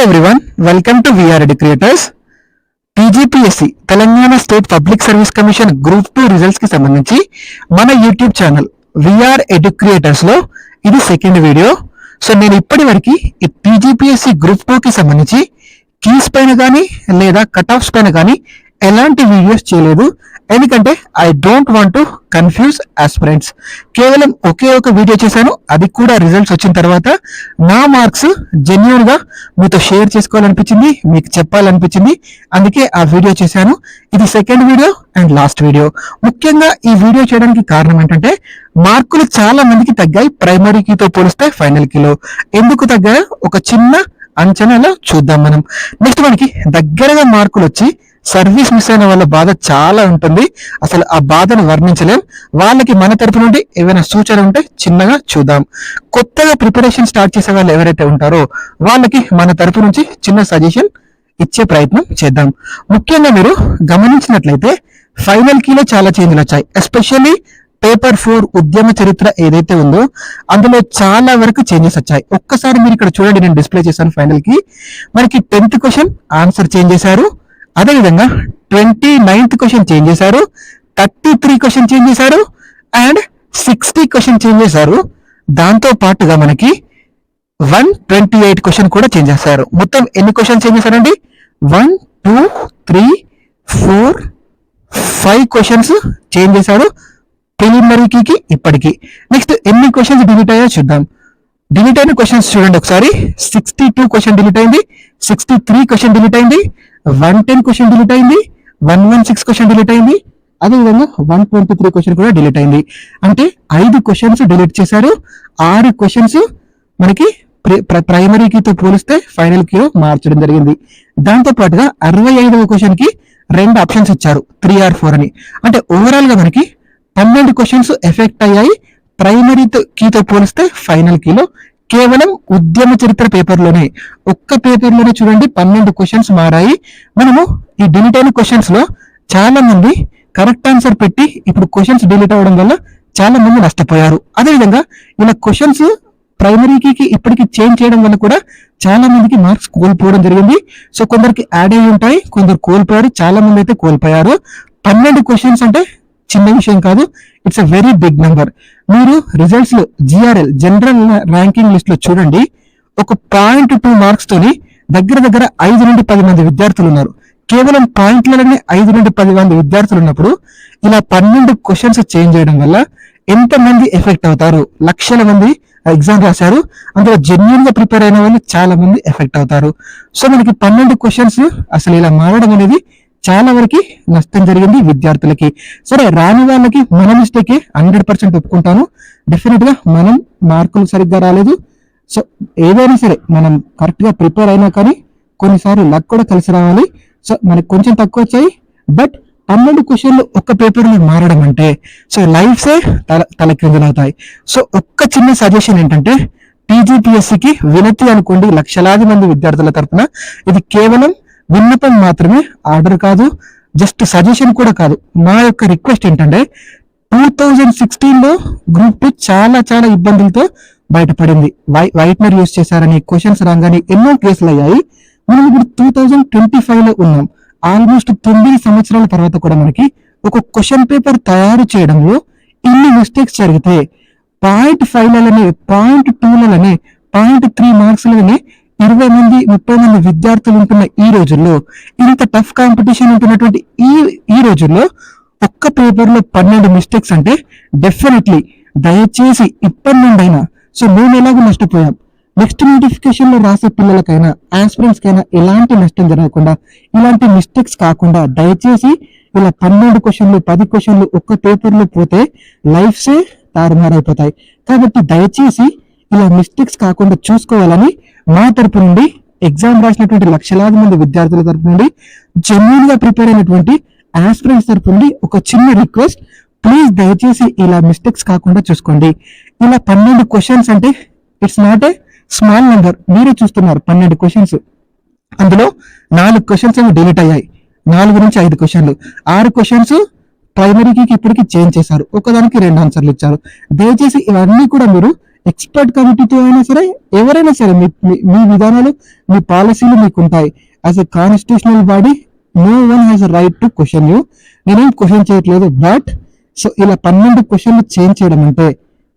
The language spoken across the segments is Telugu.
Everyone, welcome to VR educators. TGPSC Telangana state public service commission group 2 results కి సంబంధించి మన యూట్యూబ్ ఛానల్ విఆర్ ఎడ్యుకేటర్స్ లో ఇది సెకండ్ వీడియో. సో నేను ఇప్పటి వరకు ఈ టీజీపీఎస్సీ గ్రూప్ 2 కి సంబంధించి కీస్ పైన కానీ లేదా కట్ ఆఫ్స్ పైన కానీ ఎలాంటి వీడియోస్ చేయలేదు. ఎందుకంటే I don't want to confuse aspirants. కేవలం ఒకే ఒక వీడియో చేశాను, అది కూడా రిజల్ట్స్ వచ్చిన తర్వాత నా మార్క్స్ జెన్యూన్ గా మీతో షేర్ చేసుకోవాలనిపించింది, మీకు చెప్పాలనిపించింది, అందుకే ఆ వీడియో చేశాను. ఇది second video and last video. ముఖ్యంగా ఈ వీడియో చేయడానికి కారణం ఏంటంటే మార్కులు చాలా మందికి తగ్గాయి ప్రైమరీ కీతో పోలిస్తే ఫైనల్ కీలో. ఎందుకు తగ్గాయో ఒక చిన్న అంచనాలో చూద్దాం మనం. నెక్స్ట్ మనకి దగ్గరగా మార్కులు వచ్చి సర్వీస్ మిస్ అయిన వాళ్ళ బాధ చాలా ఉంటుంది, అసలు ఆ బాధను వర్ణించలేం. వాళ్ళకి మన తరపు నుండి ఏమైనా సూచన ఉంటే చిన్నగా చూద్దాం. కొత్తగా ప్రిపరేషన్ స్టార్ట్ చేసే వాళ్ళు ఎవరైతే ఉంటారో వాళ్ళకి మన తరపు నుంచి చిన్న సజెషన్ ఇచ్చే ప్రయత్నం చేద్దాం. ముఖ్యంగా మీరు గమనించినట్లయితే ఫైనల్ కీలో చాలా చేంజ్లు వచ్చాయి. ఎస్పెషల్లీ పేపర్ 4 ఉద్యమ చరిత్ర ఏదైతే ఉందో అందులో చాలా వరకు చేంజెస్ వచ్చాయి. ఒక్కసారి మీరు ఇక్కడ చూడండి, నేను డిస్ప్లే చేశాను. ఫైనల్ కి మనకి 10th క్వశ్చన్ ఆన్సర్ చేంజ్ చేశారు, అదేవిధంగా 29th క్వశ్చన్ చేంజ్ చేశారు, 33 క్వశ్చన్ చేంజ్ చేశారు అండ్ 60 క్వశ్చన్ చేంజ్ చేశారు. దాంతో పాటుగా మనకి 128 క్వశ్చన్ కూడా చేంజ్ చేశారు. మొత్తం ఎన్ని క్వశ్చన్ చేంజ్ చేశారండి? 1 2 3 4 5 క్వశ్చన్స్ చేంజ్ చేశారు ప్రిలిమినరీకి ఇప్పటికి. నెక్స్ట్ ఎన్ని క్వశ్చన్స్ డిలీట్ అయ్యాయో చూద్దాం. డిలీట్ అయిన క్వశ్చన్స్ చూడండి ఒకసారి. 62 క్వశ్చన్ డిలీట్ అయింది, 63 క్వశ్చన్ డిలీట్ అయింది, 110 క్వశ్చన్ డిలీట్ అయింది, 116 క్వశ్చన్ డిలీట్ అయింది, అదేవిధంగా 123 క్వశ్చన్ కూడా డిలీట్ అయింది. అంటే 5 క్వశ్చన్స్ డిలీట్ చేశారు, 6 క్వశ్చన్స్ మనకి ప్రైమరీ కీతో పోలిస్తే ఫైనల్ కీలో మార్చడం జరిగింది. దాంతో పాటుగా 65వ క్వశ్చన్ కి 2 ఆప్షన్స్ ఇచ్చారు, 3 or 4 అని. అంటే ఓవరాల్ గా మనకి 12 క్వశ్చన్స్ ఎఫెక్ట్ అయ్యాయి ప్రైమరీ కీతో పోలిస్తే ఫైనల్ కీలో. కేవలం ఉద్యమ చరిత్ర పేపర్లోనే, ఒక్క పేపర్లోనే చూడండి 12 క్వశ్చన్స్ మారాయి. మనము ఈ డిలీట్ అయిన క్వశ్చన్స్ లో చాలా మంది కరెక్ట్ ఆన్సర్ పెట్టి ఇప్పుడు క్వశ్చన్స్ డిలీట్ అవ్వడం వల్ల చాలా మంది నష్టపోయారు. అదేవిధంగా ఇలా క్వశ్చన్స్ ప్రైమరీ కీకి ఇప్పటికి చేంజ్ చేయడం వల్ల కూడా చాలా మందికి మార్క్స్ కోల్పోవడం జరిగింది. సో కొందరికి యాడ్ అయ్యి ఉంటాయి, కొందరు కోల్పోయారు, చాలా మంది అయితే కోల్పోయారు. 12 క్వశ్చన్స్ అంటే చిన్న విషయం కాదు, it's a very big number. మీరు రిజల్ట్స్ లో జిఆర్ఎల్ జనరల్ ర్యాంకింగ్ లిస్ట్ లో చూడండి, ఒక 0.2 మార్క్స్ తోని దగ్గర దగ్గర 5 నుండి 10 మంది విద్యార్థులు ఉన్నారు. కేవలం పాయింట్లలోనే 5 నుండి 10 మంది విద్యార్థులు ఉన్నప్పుడు ఇలా 12 క్వశ్చన్స్ చేంజ్ చేయడం వల్ల ఎంత మంది ఎఫెక్ట్ అవుతారు? లక్షల మంది ఎగ్జామ్ రాశారు, అందులో జెన్యూన్ గా ప్రిపేర్ అయిన వాళ్ళు చాలా మంది ఎఫెక్ట్ అవుతారు. సో మనకి 12 క్వశ్చన్స్ అసలు ఇలా మారడం అనేది చాలా వరకు నష్టం జరిగింది విద్యార్థులకి. సరే, రాని వాళ్ళకి మన మిస్టేకే 100% ఒప్పుకుంటాను. డెఫినెట్ గా మనం మార్కులు సరిగ్గా రాలేదు. సో ఏదైనా సరే మనం కరెక్ట్ గా ప్రిపేర్ అయినా కానీ కొన్నిసార్లు లక్ కూడా కలిసి రావాలి. సో మనకి కొంచెం తక్కువ వచ్చాయి, బట్ 12 క్వశ్చన్లు ఒక్క పేపర్ లో మారడం అంటే సో లైఫ్సే తలక్రిందులు అవుతాయి. సో ఒక్క చిన్న సజెషన్ ఏంటంటే టీజీపీఎస్సీకి వినతి అనుకోండి, లక్షలాది మంది విద్యార్థుల తరఫున ఇది కేవలం విన్నపం మాత్రమే, ఆర్డర్ కాదు, జస్ట్ సజెషన్ కూడా కాదు. నా యొక్క రిక్వెస్ట్ ఏంటంటే 2016 లో గ్రూప్ 2 చాలా చాలా ఇబ్బందులతో బయటపడింది. వైట్నర్ యూజ్ చేశారని, క్వశ్చన్స్ రాగానే ఎన్నో కేసులు అయ్యాయి. మనం ఇప్పుడు 2025 లో ఉన్నాం. ఆల్మోస్ట్ 9 సంవత్సరాల తర్వాత కూడా మనకి ఒక క్వశ్చన్ పేపర్ తయారు చేయడంలో ఇన్ని మిస్టేక్స్ జరిగితే 0.5లనే, 0.2లనే, 0.3 మార్క్స్లనే 20 మంది 30 మంది విద్యార్థులు ఉంటున్న ఈ రోజుల్లో, ఇంత టఫ్ కాంపిటీషన్ ఉంటున్నటువంటి ఈ రోజుల్లో ఒక్క పేపర్ లో 12 మిస్టేక్స్ అంటే డెఫినెట్లీ దయచేసి ఇప్పటి నుండైనా, సో మేము ఎలాగో నష్టపోయాం, నెక్స్ట్ నోటిఫికేషన్ లో రాసే పిల్లలకైనా ఆస్పిరెంట్స్ కైనా ఎలాంటి నష్టం జరగకుండా, ఇలాంటి మిస్టేక్స్ కాకుండా దయచేసి ఇలా 12 క్వశ్చన్లు 10 క్వశ్చన్లు ఒక్క పేపర్ లో పోతే లైఫ్సే తారుమారైపోతాయి. కాబట్టి దయచేసి ఇలా మిస్టేక్స్ కాకుండా చూసుకోవాలని మా తరపు నుండి, ఎగ్జామ్ రాసినటువంటి లక్షలాది మంది విద్యార్థుల తరపు నుండి, జెన్యూన్ గా ప్రిపేర్ అయినటువంటి ఆస్పిరెంట్స్ తరపు నుండి ఒక చిన్న రిక్వెస్ట్, ప్లీజ్ దయచేసి ఇలా మిస్టేక్స్ కాకుండా చూసుకోండి. ఇలా 12 క్వశ్చన్స్ అంటే it's not a small number. మీరే చూస్తున్నారు 12 క్వశ్చన్స్, అందులో 4 క్వశ్చన్స్ ఏమో డిలీట్ అయ్యాయి, 4 నుంచి 5 క్వశ్చన్లు, 6 క్వశ్చన్స్ ప్రైమరీకి ఇప్పటికి చేంజ్ చేశారు, ఒకదానికి 2 ఆన్సర్లు ఇచ్చారు. దయచేసి ఇవన్నీ కూడా మీరు ఎక్స్పర్ట్ కమిటీతో అయినా సరే ఎవరైనా సరే మీ విధానాలు, మీ పాలసీలు మీకు ఉంటాయి. As a constitutional body no one has a right to question you. నేనేం క్వశ్చన్ చేయట్లేదు, బట్ సో ఇలా 12 క్వశ్చన్లు చేంజ్ చేయడం అంటే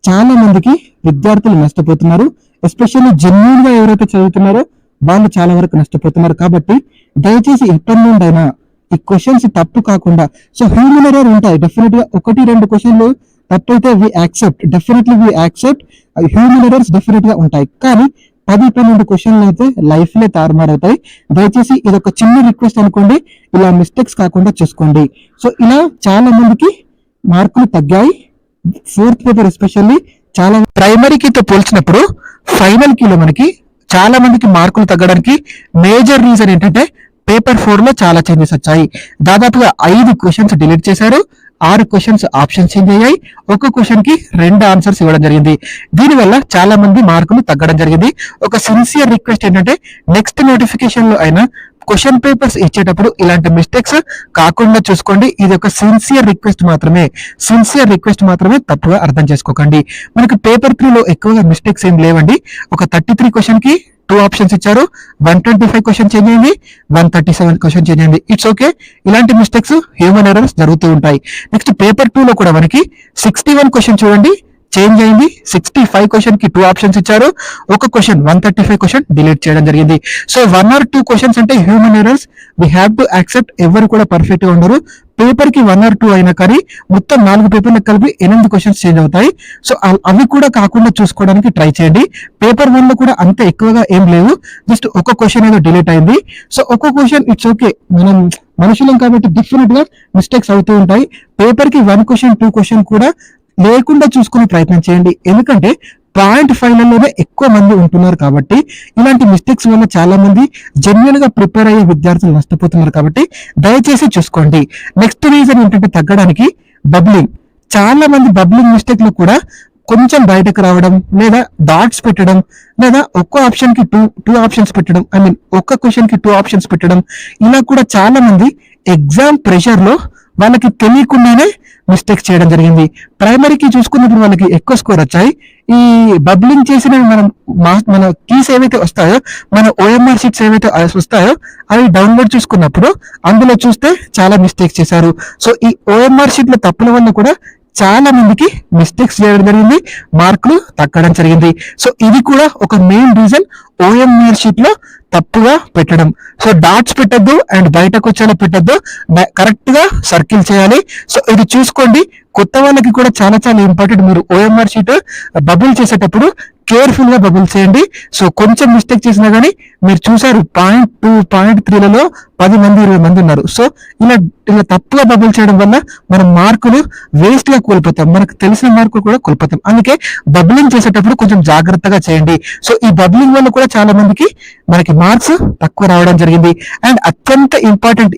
చాలా మందికి విద్యార్థులు నష్టపోతున్నారు. ఎస్పెషల్లీ జెన్యూన్ గా ఎవరైతే చదువుతున్నారో వాళ్ళు చాలా వరకు నష్టపోతున్నారు. కాబట్టి దయచేసి ఎప్పటి నుండైనా ఈ క్వశ్చన్స్ తప్పు కాకుండా, సో హ్యూమన్ ఎర్రర్ ఉంటాయి డెఫినెట్ గా. 1-2 క్వశ్చన్లు తప్పైతే we accept, definitely we accept. Human errors definite గా ఉంటాయి. కానీ 10-12 క్వశ్చన్లు అయితే లైఫ్ లే తారుమారవుతాయి. దయచేసి ఇది ఒక చిన్న రిక్వెస్ట్ అనుకోండి, ఇలా మిస్టేక్స్ కాకుండా చూసుకోండి. సో ఇలా చాలా మందికి మార్కులు తగ్గాయి. 4th పేపర్ ఎస్పెషల్లీ చాలా ప్రైమరీకితో పోల్చినప్పుడు ఫైనల్ కీలో మనకి చాలా మందికి మార్కులు తగ్గడానికి మేజర్ రీజన్ ఏంటంటే పేపర్ 4 లో చాలా చేంజెస్ వచ్చాయి. దాదాపుగా 5 క్వశ్చన్స్ డిలీట్ చేశారు, 6 క్వశ్చన్స్ ఆప్షన్స్ చేంజ్ అయ్యాయి, ఒక క్వశ్చన్ కి 2 ఆన్సర్స్ ఇవ్వడం జరిగింది. దీనివల్ల చాలా మంది మార్కులు తగ్గడం జరిగింది. ఒక సిన్సియర్ రిక్వెస్ట్ ఏంటంటే నెక్స్ట్ నోటిఫికేషన్ లో అయినా క్వశ్చన్ పేపర్స్ ఇచ్చేటప్పుడు ఇలాంటి మిస్టేక్స్ కాకుండా చూసుకోండి. ఇది ఒక సిన్సియర్ రిక్వెస్ట్ మాత్రమే, తప్పుగా అర్థం చేసుకోకండి. మనకి పేపర్ 3 లో ఎక్కువగా మిస్టేక్స్ ఏం లేవండి. ఒక 33 క్వశ్చన్ కి 2 ఆప్షన్స్ ఇచ్చారు, 125 క్వశ్చన్ చేంజ్ అయింది, 137 క్వశ్చన్ చేంజ్ అయింది. ఇట్స్ ఓకే, ఇలాంటి మిస్టేక్స్ హ్యూమన్ ఎర్రర్స్ జరుగుతూ ఉంటాయి. నెక్స్ట్ పేపర్ 2 లో కూడా మనకి 61 క్వశ్చన్ చూడండి చేంజ్ అయింది, 65 క్వశ్చన్ కి 2 ఆప్షన్స్ ఇచ్చారు, ఒక క్వశ్చన్ 135 క్వశ్చన్ డిలీట్ చేయడం జరిగింది. సో 1 or 2 క్వశ్చన్స్ అంటే human errors, we have to accept. ఎవరు కూడా పర్ఫెక్ట్ గా ఉండరు. పేపర్ కి 1 or 2 అయినా కానీ మొత్తం 4 పేపర్లకు కలిపి 8 క్వశ్చన్స్ చేంజ్ అవుతాయి. సో అవి కూడా కాకుండా చూసుకోవడానికి ట్రై చేయండి. పేపర్ 1 లో కూడా అంత ఎక్కువగా ఏం లేవు, జస్ట్ ఒక క్వశ్చన్ ఏదో డిలీట్ అయింది. సో ఒక క్వశ్చన్ ఇట్స్ ఓకే, మనం మనుషులం కాబట్టి డెఫినెట్ గా మిస్టేక్స్ అవుతూ ఉంటాయి. పేపర్ కి 1 క్వశ్చన్ 2 క్వశ్చన్ కూడా లేకుండా చూసుకునే ప్రయత్నం చేయండి. ఎందుకంటే పాయింట్ ఫైనల్లోనే ఎక్కువ మంది ఉంటున్నారు కాబట్టి ఇలాంటి మిస్టేక్స్ వల్ల చాలా మంది జెన్యున్ గా ప్రిపేర్ అయ్యే విద్యార్థులు నష్టపోతున్నారు. కాబట్టి దయచేసి చూసుకోండి. నెక్స్ట్ రీజన్ ఏంటంటే తగ్గడానికి బబ్లింగ్. చాలా మంది బబ్లింగ్ మిస్టేక్ లో కూడా కొంచెం బయటకు రావడం, లేదా డాట్స్ పెట్టడం, లేదా ఒక్క ఆప్షన్ కి టూ ఆప్షన్స్ పెట్టడం, ఒక్క క్వశ్చన్ కి 2 ఆప్షన్స్ పెట్టడం, ఇలా కూడా చాలా మంది ఎగ్జామ్ ప్రెషర్ లో వాళ్ళకి తెలియకుండానే మిస్టేక్స్ చేయడం జరిగింది. ప్రైమరీకి చూసుకున్నప్పుడు వాళ్ళకి ఎక్కువ స్కోర్ వచ్చాయి. ఈ బబ్లింగ్ చేసిన మన కీస్ ఏవైతే వస్తాయో, మన ఓఎంఆర్ షీట్స్ ఏవైతే వస్తాయో అవి డౌన్లోడ్ చూసుకున్నప్పుడు అందులో చూస్తే చాలా మిస్టేక్స్ చేశారు. సో ఈ ఓఎంఆర్ షీట్ల తప్పుల వల్ల కూడా చాలా మందికి మిస్టేక్స్ చేయడం జరిగింది, మార్కులు తగ్గడం జరిగింది. సో ఇది కూడా ఒక మెయిన్ రీజన్ ఓఎంఆర్ షీట్ లో తప్పుగా పెట్టడం. సో డాట్స్ పెట్టద్దు అండ్ బయటకు వచ్చేలా పెట్టద్దు, కరెక్ట్ గా సర్కిల్ చేయాలి. సో ఇది చూసుకోండి. కొత్త వాళ్ళకి కూడా చాలా చాలా ఇంపార్టెంట్. మీరు ఓఎంఆర్ షీట్ బబుల్ చేసేటప్పుడు కేర్ఫుల్ గా బబుల్ చేయండి. సో కొంచెం మిస్టేక్ చేసినా గానీ మీరు చూసారు 0.2, 0.3లలో 10 మంది 20 మంది ఉన్నారు. సో ఇలా తప్పుగా బబుల్ చేయడం వల్ల మనం మార్కులు వేస్ట్ గా కోల్పోతాం, మనకు తెలిసిన మార్కులు కూడా కోల్పోతాం. అందుకే బబ్లింగ్ చేసేటప్పుడు కొంచెం జాగ్రత్తగా చేయండి. సో ఈ బబ్లింగ్ వల్ల కూడా చాలా మందికి మనకి మార్క్స్ తక్కువ రావడం జరిగింది. అండ్ అత్యంత ఇంపార్టెంట్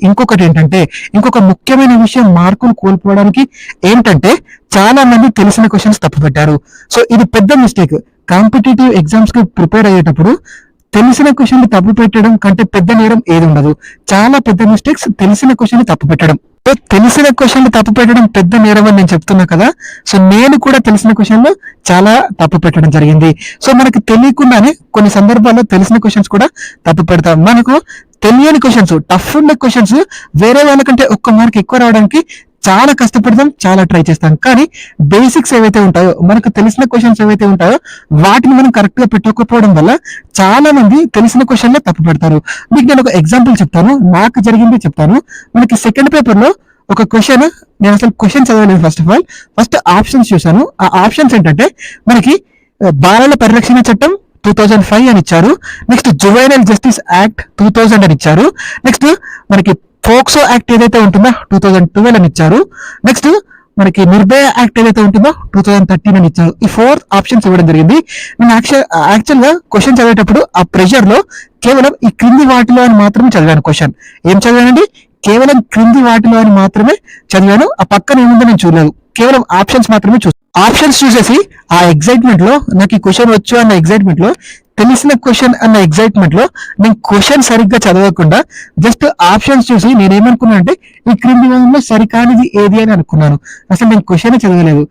ఇంకొక ముఖ్యమైన విషయం మార్కులు కోల్పోవడానికి ఏంటంటే చాలా మంది తెలిసిన క్వశ్చన్స్ తప్పు పెట్టారు. సో ఇది పెద్ద మిస్టేక్. కాంపిటేటివ్ ఎగ్జామ్స్ కి ప్రిపేర్ అయ్యేటప్పుడు తెలిసిన క్వశ్చన్ తప్పు పెట్టడం కంటే పెద్ద నేరం ఏది ఉండదు. చాలా పెద్ద మిస్టేక్స్ తెలిసిన క్వశ్చన్ తప్పు పెట్టడం. సో తెలిసిన క్వశ్చన్ తప్పు పెట్టడం పెద్ద నేరం అని నేను చెప్తున్నా కదా. సో నేను కూడా తెలిసిన క్వశ్చన్లు చాలా తప్పు పెట్టడం జరిగింది. సో మనకి తెలియకుండానే కొన్ని సందర్భాల్లో తెలిసిన క్వశ్చన్స్ కూడా తప్పు పెడతాం. మనకు తెలియని క్వశ్చన్స్, టఫ్ ఉన్న క్వశ్చన్స్ వేరే వాళ్ళకంటే 1 మార్క్ ఎక్కువ రావడానికి చాలా కష్టపడతాం, చాలా ట్రై చేస్తాం. కానీ బేసిక్స్ ఏవైతే ఉంటాయో, మనకు తెలిసిన క్వశ్చన్స్ ఏవైతే ఉంటాయో వాటిని మనం కరెక్ట్ గా పెట్టకపోవడం వల్ల చాలా మంది తెలిసిన క్వశ్చన్లే తప్పు పెడతారు. మీకు నేను ఒక ఎగ్జాంపుల్ చెప్తాను, నాకు జరిగింది చెప్తాను. మనకి సెకండ్ పేపర్ లో ఒక క్వశ్చన్, నేను అసలు క్వశ్చన్ చదవలేదు. ఫస్ట్ ఆప్షన్స్ చూసాను. ఆ ఆప్షన్స్ ఏంటంటే మనకి బాలల పరిరక్షణ చట్టం 2005 అని ఇచ్చారు. నెక్స్ట్ జువైనల్ జస్టిస్ యాక్ట్ 2000 అని ఇచ్చారు. నెక్స్ట్ మనకి పోక్సో యాక్ట్ ఏదైతే ఉంటుందో 2012 అని ఇచ్చారు. నెక్స్ట్ మనకి నిర్భయ యాక్ట్ ఏదైతే ఉంటుందో 2013 అని ఇచ్చారు. ఈ 4 ఆప్షన్స్ ఇవ్వడం జరిగింది. నేను యాక్చువల్ గా క్వశ్చన్ చదివేటప్పుడు ఆ ప్రెషర్ లో కేవలం ఈ క్రింది వాటిలో అని మాత్రమే చదివాను. క్వశ్చన్ ఏం చదివానండి? కేవలం క్రింది వాటిలో అని మాత్రమే చదివాను. ఆ పక్కన ఏముందో నేను చూడలేదు, కేవలం ఆప్షన్స్ మాత్రమే ఆప్షన్స్ చూసేసి ఆ ఎగ్జైట్మెంట్ లో, నాకు ఈ క్వశ్చన్ వచ్చు అన్న ఎగ్జైట్మెంట్ లో, తెలిసిన క్వశ్చన్ అన్న ఎగ్జైట్మెంట్ లో నేను క్వశ్చన్ సరిగ్గా చదవకుండా జస్ట్ ఆప్షన్స్ చూసి నేనేమనుకున్నా అంటే ఈ క్రింది వాటిలో సరికానిది ఏది అని అనుకున్నాను. అసలు నేను క్వశ్చన్ చదవలేదు.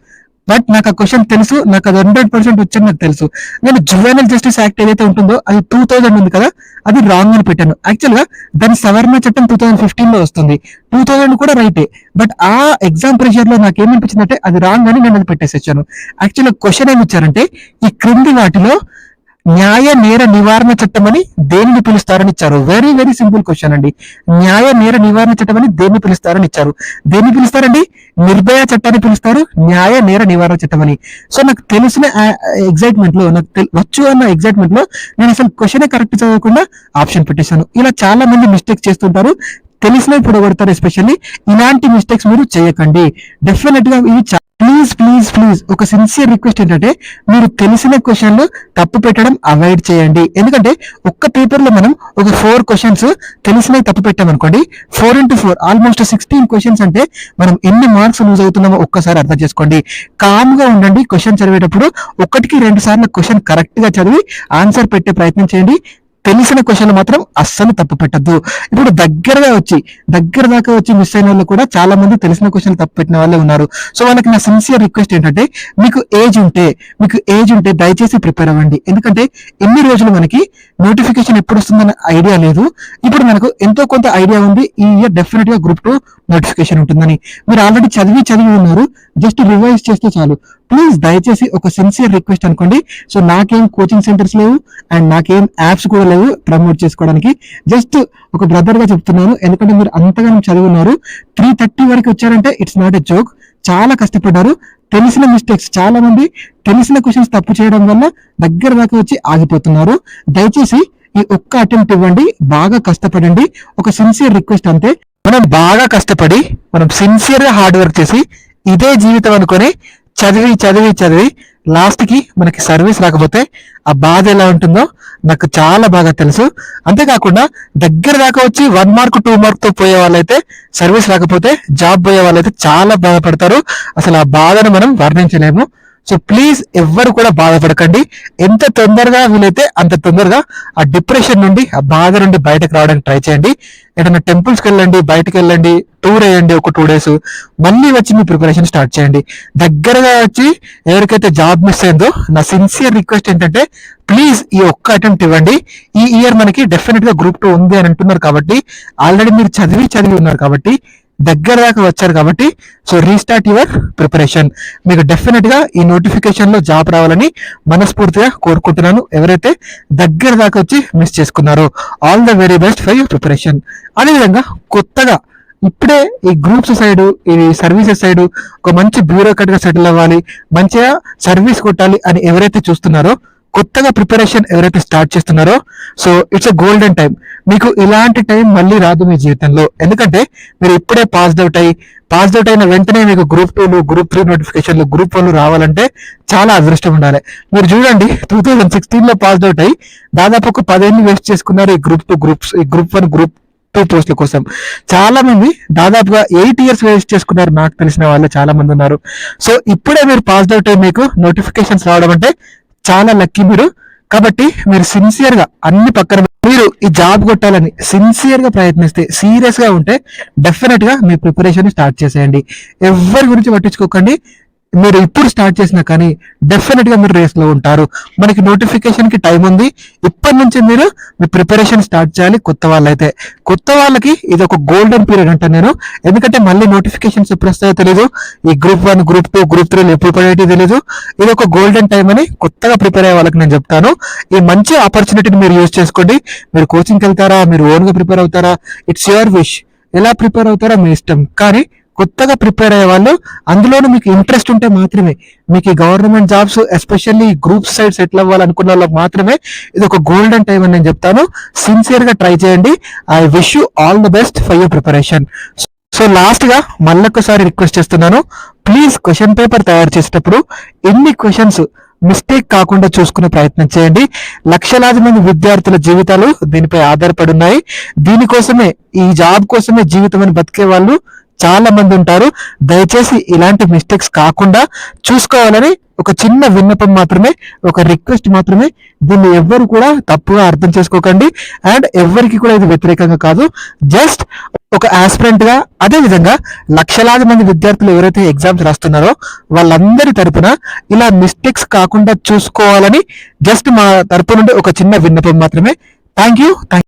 బట్ నాకు ఆ క్వశ్చన్ తెలుసు, నాకు అది 100% వచ్చని నాకు తెలుసు. నేను జువెనల్ జస్టిస్ యాక్ట్ ఏదైతే ఉంటుందో అది 2000 ఉంది కదా, అది రాంగ్ అని పెట్టాను. యాక్చువల్ గా దాని సవరణ చట్టం 2015 లో వస్తుంది. 2000 కూడా రైటే, బట్ ఆ ఎగ్జామ్ ప్రెషర్ లో నాకు ఏమనిపించింది అంటే అది రాంగ్ అని నేను అది పెట్టేసొచ్చాను. యాక్చువల్ క్వశ్చన్ ఏమి ఇచ్చారంటే, ఈ క్రింది వాటిలో న్యాయ నేర నివారణ చట్టం అని దేనిని పిలుస్తారని ఇచ్చారు. వెరీ వెరీ సింపుల్ క్వశ్చన్ అండి. న్యాయ నేర నివారణ చట్టం అని దేన్ని పిలుస్తారని ఇచ్చారు. దేన్ని పిలుస్తారండి? నిర్భయ చట్టాన్ని పిలుస్తారు, న్యాయ నేర నివారణ చట్టం అని. సో నాకు తెలిసిన ఎగ్జైట్మెంట్ లో, నాకు వచ్చు అన్న ఎగ్జైట్మెంట్ లో నేను అసలు క్వశ్చన్ కరెక్ట్ చదవకుండా ఆప్షన్ పెట్టేశాను. ఇలా చాలా మంది మిస్టేక్స్ చేస్తుంటారు, తెలిసిన పొడగొడతారు. ఎస్పెషల్లీ ఇలాంటి మిస్టేక్స్ మీరు చేయకండి. డెఫినెట్ గా ఇవి ప్లీజ్ ప్లీజ్ ప్లీజ్ ఒక సిన్సియర్ రిక్వెస్ట్ ఏంటంటే, మీరు తెలిసిన క్వశ్చన్లు తప్పు పెట్టడం అవాయిడ్ చేయండి. ఎందుకంటే ఒక్క పేపర్ లో మనం ఒక 4 క్వశ్చన్స్ తెలిసినవి తప్పు పెట్టామనుకోండి, 4 into 4 ఆల్మోస్ట్ 16 క్వశ్చన్స్ అంటే మనం ఎన్ని మార్క్స్ లూజ్ అవుతున్నామో ఒక్కసారి అర్థం చేసుకోండి. కామ్ గా ఉండండి. క్వశ్చన్ చదివేటప్పుడు 1-2 సార్లు క్వశ్చన్ కరెక్ట్ గా చదివి ఆన్సర్ పెట్టే ప్రయత్నం చేయండి. తెలిసిన క్వశ్చన్ మాత్రం అస్సలు తప్పు పెట్టద్దు. ఇప్పుడు దగ్గర దాకా వచ్చి మిస్ అయిన వాళ్ళు కూడా చాలా మంది తెలిసిన క్వశ్చన్ తప్పు పెట్టిన వాళ్ళే ఉన్నారు. సో వాళ్ళకి నా సిన్సియర్ రిక్వెస్ట్ ఏంటంటే, మీకు ఏజ్ ఉంటే దయచేసి ప్రిపేర్ అవ్వండి. ఎందుకంటే ఎన్ని రోజులు మనకి నోటిఫికేషన్ ఎప్పుడు వస్తుందన్న ఐడియా లేదు. ఇప్పుడు మనకు ఎంతో కొంత ఐడియా ఉంది, ఈ ఇయర్ డెఫినెట్ గా గ్రూప్ 2 నోటిఫికేషన్ ఉంటుందని. మీరు ఆల్రెడీ చదివి ఉన్నారు, జస్ట్ రివైజ్ చేస్తే చాలు. ప్లీజ్ దయచేసి ఒక సిన్సియర్ రిక్వెస్ట్ అనుకోండి. సో నాకేం కోచింగ్ సెంటర్స్ లేవు అండ్ నాకేం యాప్స్ కూడా లేవు ప్రమోట్ చేసుకోవడానికి. జస్ట్ ఒక బ్రదర్ గా చెప్తున్నాను, ఎందుకంటే మీరు అంతగానో చదివి ఉన్నారు. 3:30 వరకు వచ్చారంటే ఇట్స్ నాట్ ఎ జోక్. చాలా కష్టపడ్డారు. తెలిసిన మిస్టేక్స్, చాలా మంది తెలిసిన క్వశ్చన్స్ తప్పు చేయడం వల్ల దగ్గర దాకా వచ్చి ఆగిపోతున్నారు. దయచేసి ఈ ఒక్క అటెంప్ట్ ఇవ్వండి, బాగా కష్టపడండి. ఒక సిన్సియర్ రిక్వెస్ట్ అంతే. మనం బాగా కష్టపడి, మనం సిన్సియర్ గా హార్డ్ వర్క్ చేసి ఇదే జీవితం అనుకొని చదివి లాస్ట్ కి మనకి సర్వీస్ రాకపోతే ఆ బాధ ఎలా ఉంటుందో నాకు చాలా బాగా తెలుసు. అంతేకాకుండా దగ్గర దాకా వచ్చి 1 మార్క్ 2 మార్క్ తో పోయే వాళ్ళైతే, సర్వీస్ రాకపోతే జాబ్ పోయే వాళ్ళైతే చాలా బాధపడతారు. అసలు ఆ బాధను మనం వర్ణించలేము. సో ప్లీజ్ ఎవ్వరు కూడా బాధపడకండి. ఎంత తొందరగా వీలైతే అంత తొందరగా ఆ డిప్రెషన్ నుండి, ఆ బాధ నుండి బయటకు రావడానికి ట్రై చేయండి. ఏదైనా టెంపుల్స్కి వెళ్ళండి, బయటకు వెళ్ళండి, టూర్ వేయండి ఒక 2 days, మళ్ళీ వచ్చి మీ ప్రిపరేషన్ స్టార్ట్ చేయండి. దగ్గరగా వచ్చి ఎవరికైతే జాబ్ మిస్ అయిందో నా సిన్సియర్ రిక్వెస్ట్ ఏంటంటే, ప్లీజ్ ఈ ఒక్క అటెంప్ట్ ఇవ్వండి. ఈ ఇయర్ మనకి డెఫినెట్ గా గ్రూప్ 2 ఉంది అని అంటున్నారు కాబట్టి, ఆల్రెడీ మీరు చదివి ఉన్నారు కాబట్టి, దగ్గర దాకా వచ్చారు కాబట్టి, సో రీస్టార్ట్ యువర్ ప్రిపరేషన్. మీకు డెఫినెట్ గా ఈ నోటిఫికేషన్ లో జాబ్ రావాలని మనస్ఫూర్తిగా కోరుకుంటున్నాను. ఎవరైతే దగ్గర దాకా వచ్చి మిస్ చేసుకున్నారో, all the very best for your preparation. అదేవిధంగా కొత్తగా ఇప్పుడే ఈ గ్రూప్స్ సైడ్, ఈ సర్వీసెస్ సైడ్ ఒక మంచి బ్యూరోక్రాట్ గా సెటిల్ అవ్వాలి, మంచిగా సర్వీస్ కొట్టాలి అని ఎవరైతే చూస్తున్నారో, కొత్తగా ప్రిపరేషన్ ఎవరైతే స్టార్ట్ చేస్తున్నారో, so it's a golden time. మీకు ఇలాంటి టైం మళ్ళీ రాదు మీ జీవితంలో. ఎందుకంటే మీరు ఇప్పుడే పాస్డ్ అవుట్ అయిన వెంటనే మీకు గ్రూప్ 2, గ్రూప్ 3 నోటిఫికేషన్లు, గ్రూప్ 1 రావాలంటే చాలా అదృష్టం ఉండాలి. మీరు చూడండి, 2016 లో పాస్డ్ అవుట్ అయ్యి దాదాపు ఒక 10 ఏళ్ళు వేస్ట్ చేసుకున్నారు ఈ గ్రూప్ 2 గ్రూప్స్, ఈ గ్రూప్ 1 గ్రూప్ 2 పోస్టుల కోసం. చాలా మంది దాదాపుగా 8 years వేస్ట్ చేసుకున్నారు. నాకు తెలిసిన వాళ్ళు చాలా మంది ఉన్నారు. సో ఇప్పుడే మీరు పాస్డ్ అవుట్ అయ్యి మీకు నోటిఫికేషన్స్ రావడం అంటే చాలా లక్కీ మీరు. కాబట్టి మీరు సిన్సియర్ గా అన్ని పక్కన, మీరు ఈ జాబ్ కొట్టాలని సిన్సియర్ గా ప్రయత్నిస్తే, సీరియస్ గా ఉంటే డెఫినెట్ గా మీ ప్రిపరేషన్ స్టార్ట్ చేసేయండి. ఎవరి గురించి పట్టించుకోకండి. మీరు ఇప్పుడు స్టార్ట్ చేసినా కానీ డెఫినెట్ గా మీరు రేస్ లో ఉంటారు. మనకి నోటిఫికేషన్ కి టైం ఉంది. ఇప్పటి నుంచి మీరు మీ ప్రిపరేషన్ స్టార్ట్ చేయాలి. కొత్త వాళ్ళకి ఇది ఒక గోల్డెన్ పీరియడ్ అంటాను నేను. ఎందుకంటే మళ్ళీ నోటిఫికేషన్స్ ఎప్పుడు వస్తాయో తెలియదు. ఈ గ్రూప్ 1, గ్రూప్ 2, గ్రూప్ 3 ఎప్పుడు పడేటి తెలియదు. ఇది ఒక గోల్డెన్ టైం అని కొత్తగా ప్రిపేర్ అయ్యే వాళ్ళకి నేను చెప్తాను. ఈ మంచి ఆపర్చునిటీని మీరు యూజ్ చేసుకోండి. మీరు కోచింగ్కి వెళ్తారా, మీరు ఓన్ గా ప్రిపేర్ అవుతారా, ఇట్స్ యువర్ విష్. ఎలా ప్రిపేర్ అవుతారో మీ ఇష్టం. కానీ కొత్తగా ప్రిపేర్ అయ్యే వాళ్ళు, అందులోనూ మీకు ఇంట్రెస్ట్ ఉంటే మాత్రమే, మీకు ఈ government jobs especially group side settle అవ్వాలనుకున్న వాళ్ళకి మాత్రమే ఇది ఒక గోల్డెన్ టైం అని నేను చెప్తాను. సిన్సియర్ గా ట్రై చేయండి. I wish you all the best for your preparation. So last గా మళ్ళొకసారి రిక్వెస్ట్ చేస్తున్నాను, ప్లీజ్ క్వశ్చన్ పేపర్ తయారు చేసేటప్పుడు ఎన్ని క్వశ్చన్స్ మిస్టేక్ కాకుండా చూసుకునే ప్రయత్నం చేయండి. లక్షలాది మంది విద్యార్థుల జీవితాలు దీనిపై ఆధారపడి ఉన్నాయి. దీనికోసమే, ఈ జాబ్ కోసమే జీవితం అని బతికే వాళ్ళు చాలా మంది ఉంటారు. దయచేసి ఇలాంటి మిస్టేక్స్ కాకుండా చూసుకోవాలని ఒక చిన్న విన్నపం మాత్రమే, ఒక రిక్వెస్ట్ మాత్రమే. దీన్ని ఎవ్వరు కూడా తప్పుగా అర్థం చేసుకోకండి. అండ్ ఎవరికి కూడా ఇది వ్యతిరేకంగా కాదు. జస్ట్ ఒక ఆస్పిరెంట్ గా, అదే విధంగా లక్షలాది మంది విద్యార్థులు ఎవరైతే ఎగ్జామ్స్ రాస్తున్నారో వాళ్ళందరి తరపున ఇలా మిస్టేక్స్ కాకుండా చూసుకోవాలని జస్ట్ మా తరపు నుండి ఒక చిన్న విన్నపం మాత్రమే. Thank you.